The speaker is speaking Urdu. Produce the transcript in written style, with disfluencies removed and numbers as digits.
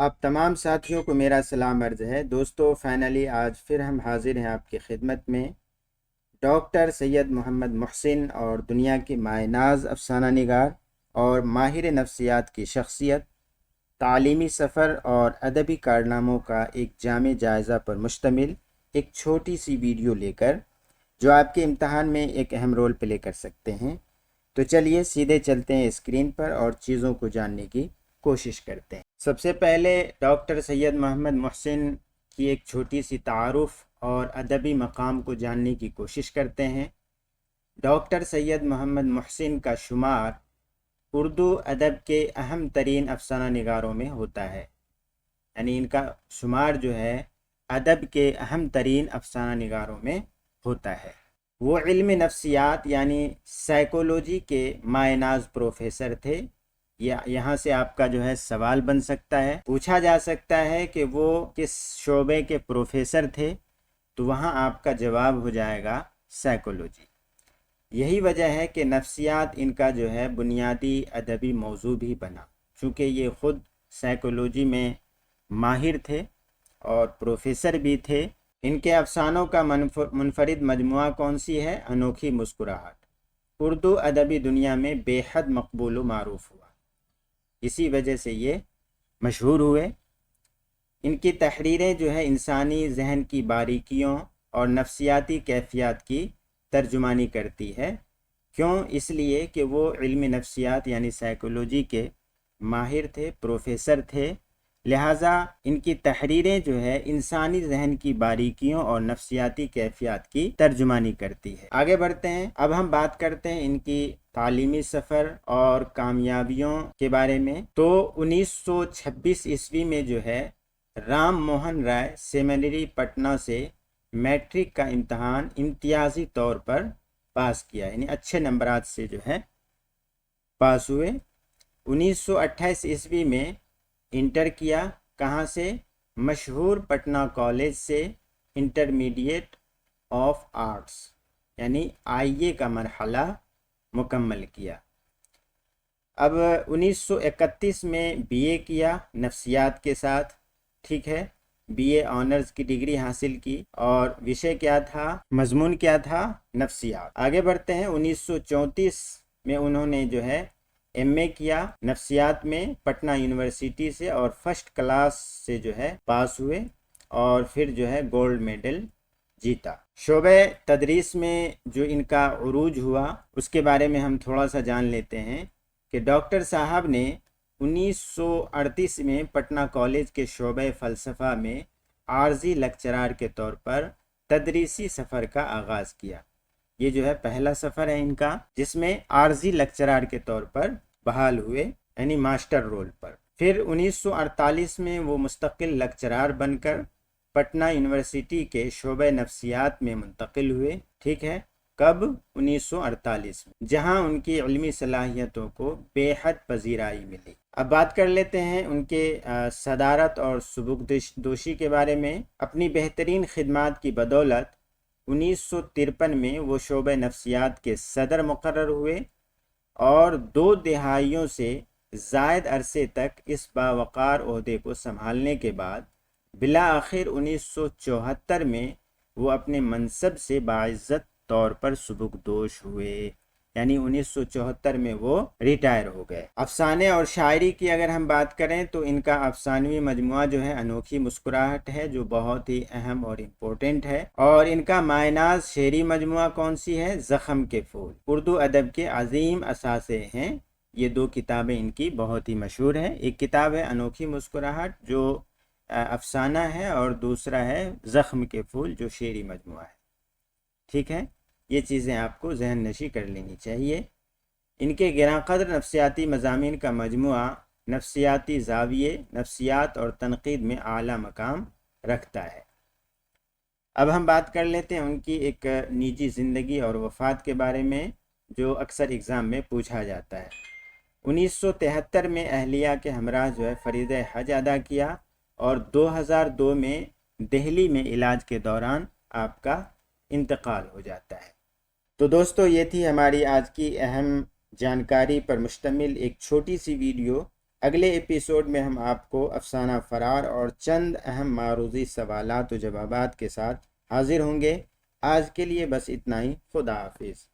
آپ تمام ساتھیوں کو میرا سلام عرض ہے۔ دوستو فائنلی آج پھر ہم حاضر ہیں آپ کی خدمت میں۔ ڈاکٹر سید محمد محسن اور دنیا کے مایہ ناز افسانہ نگار اور ماہر نفسیات کی شخصیت، تعلیمی سفر اور ادبی کارناموں کا ایک جامع جائزہ پر مشتمل ایک چھوٹی سی ویڈیو لے کر جو آپ کے امتحان میں ایک اہم رول پلے کر سکتے ہیں۔ تو چلیے سیدھے چلتے ہیں اسکرین پر اور چیزوں کو جاننے کی کوشش کرتے ہیں۔ سب سے پہلے ڈاکٹر سید محمد محسن کی ایک چھوٹی سی تعارف اور ادبی مقام کو جاننے کی کوشش کرتے ہیں۔ ڈاکٹر سید محمد محسن کا شمار اردو ادب کے اہم ترین افسانہ نگاروں میں ہوتا ہے، یعنی ان کا شمار جو ہے ادب کے اہم ترین افسانہ نگاروں میں ہوتا ہے۔ وہ علم نفسیات یعنی سائیکولوجی کے مایہ ناز پروفیسر تھے۔ یہاں سے آپ کا جو ہے سوال بن سکتا ہے، پوچھا جا سکتا ہے کہ وہ کس شعبے کے پروفیسر تھے، تو وہاں آپ کا جواب ہو جائے گا سائیکولوجی۔ یہی وجہ ہے کہ نفسیات ان کا جو ہے بنیادی ادبی موضوع بھی بنا، چونکہ یہ خود سائیکولوجی میں ماہر تھے اور پروفیسر بھی تھے۔ ان کے افسانوں کا منفرد مجموعہ کون سی ہے؟ انوکھی مسکراہٹ، اردو ادبی دنیا میں بے حد مقبول و معروف ہوا، اسی وجہ سے یہ مشہور ہوئے۔ ان کی تحریریں جو ہے انسانی ذہن کی باریکیوں اور نفسیاتی کیفیات کی ترجمانی کرتی ہے۔ کیوں؟ اس لیے کہ وہ علم نفسیات یعنی سائیکولوجی کے ماہر تھے، پروفیسر تھے، لہٰذا ان کی تحریریں جو ہے انسانی ذہن کی باریکیوں اور نفسیاتی کیفیات کی ترجمانی کرتی ہے۔ آگے بڑھتے ہیں، اب ہم بات کرتے ہیں ان کی تعلیمی سفر اور کامیابیوں کے بارے میں۔ تو 1926 عیسوی میں جو ہے رام موہن رائے سیمینری پٹنہ سے میٹرک کا امتحان امتیازی طور پر پاس کیا، یعنی اچھے نمبرات سے جو ہے پاس ہوئے۔ 1928 عیسوی میں انٹر کیا، کہاں سے؟ مشہور پٹنہ کالج سے انٹرمیڈیٹ آف آرٹس یعنی آئیے کا مرحلہ مکمل کیا۔ اب 1931 میں بی اے کیا نفسیات کے ساتھ، ٹھیک ہے، بی اے آنرز کی ڈگری حاصل کی، اور وشے کیا تھا؟ مضمون کیا تھا؟ نفسیات۔ آگے بڑھتے ہیں، 1934 میں انہوں نے جو ہے ایم اے کیا نفسیات میں پٹنہ یونیورسٹی سے، اور فرسٹ کلاس سے جو ہے پاس ہوئے، اور پھر جو ہے گولڈ میڈل جیتا۔ شعبہ تدریس میں جو ان کا عروج ہوا اس کے بارے میں ہم تھوڑا سا جان لیتے ہیں کہ ڈاکٹر صاحب نے 1938 میں پٹنہ کالج کے شعبہ فلسفہ میں عارضی لیکچرار کے طور پر تدریسی سفر کا آغاز کیا۔ یہ جو ہے پہلا سفر ہے ان کا جس میں عارضی لیکچرار کے طور پر بحال ہوئے، یعنی ماسٹر رول پر۔ پھر 1948 میں وہ مستقل لیکچرار بن کر پٹنہ یونیورسٹی کے شعبہ نفسیات میں منتقل ہوئے، ٹھیک ہے، کب؟ 1948 میں، جہاں ان کی علمی صلاحیتوں کو بے حد پذیرائی ملی۔ اب بات کر لیتے ہیں ان کے صدارت اور سبکدوشی کے بارے میں۔ اپنی بہترین خدمات کی بدولت 1953 میں وہ شعبہ نفسیات کے صدر مقرر ہوئے، اور 2 دہائیوں سے زائد عرصے تک اس باوقار عہدے کو سنبھالنے کے بعد بالآخر 1974 میں وہ اپنے منصب سے باعزت طور پر سبکدوش ہوئے، یعنی 1974 میں وہ ریٹائر ہو گئے۔ افسانے اور شاعری کی اگر ہم بات کریں تو ان کا افسانوی مجموعہ جو ہے انوکھی مسکراہٹ ہے، جو بہت ہی اہم اور امپورٹنٹ ہے، اور ان کا مایہ ناز شعری مجموعہ کون سی ہے؟ زخم کے پھول، اردو ادب کے عظیم اثاثے ہیں۔ یہ 2 کتابیں ان کی بہت ہی مشہور ہیں، ایک کتاب ہے انوکھی مسکراہٹ جو افسانہ ہے، اور دوسرا ہے زخم کے پھول جو شعری مجموعہ ہے، ٹھیک ہے۔ یہ چیزیں آپ کو ذہن نشی کر لینی چاہیے۔ ان کے گراں قدر نفسیاتی مضامین کا مجموعہ نفسیاتی زاویے، نفسیات اور تنقید میں اعلیٰ مقام رکھتا ہے۔ اب ہم بات کر لیتے ہیں ان کی ایک نجی زندگی اور وفات کے بارے میں، جو اکثر ایگزام میں پوچھا جاتا ہے۔ 1973 میں اہلیہ کے ہمراہ جو ہے فریضہ حج ادا کیا، اور 2002 میں دہلی میں علاج کے دوران آپ کا انتقال ہو جاتا ہے۔ تو دوستو یہ تھی ہماری آج کی اہم جانکاری پر مشتمل ایک چھوٹی سی ویڈیو اگلے ایپیسوڈ میں ہم آپ کو افسانہ فرار اور چند اہم معروضی سوالات و جوابات کے ساتھ حاضر ہوں گے۔ آج کے لیے بس اتنا ہی۔ خدا حافظ۔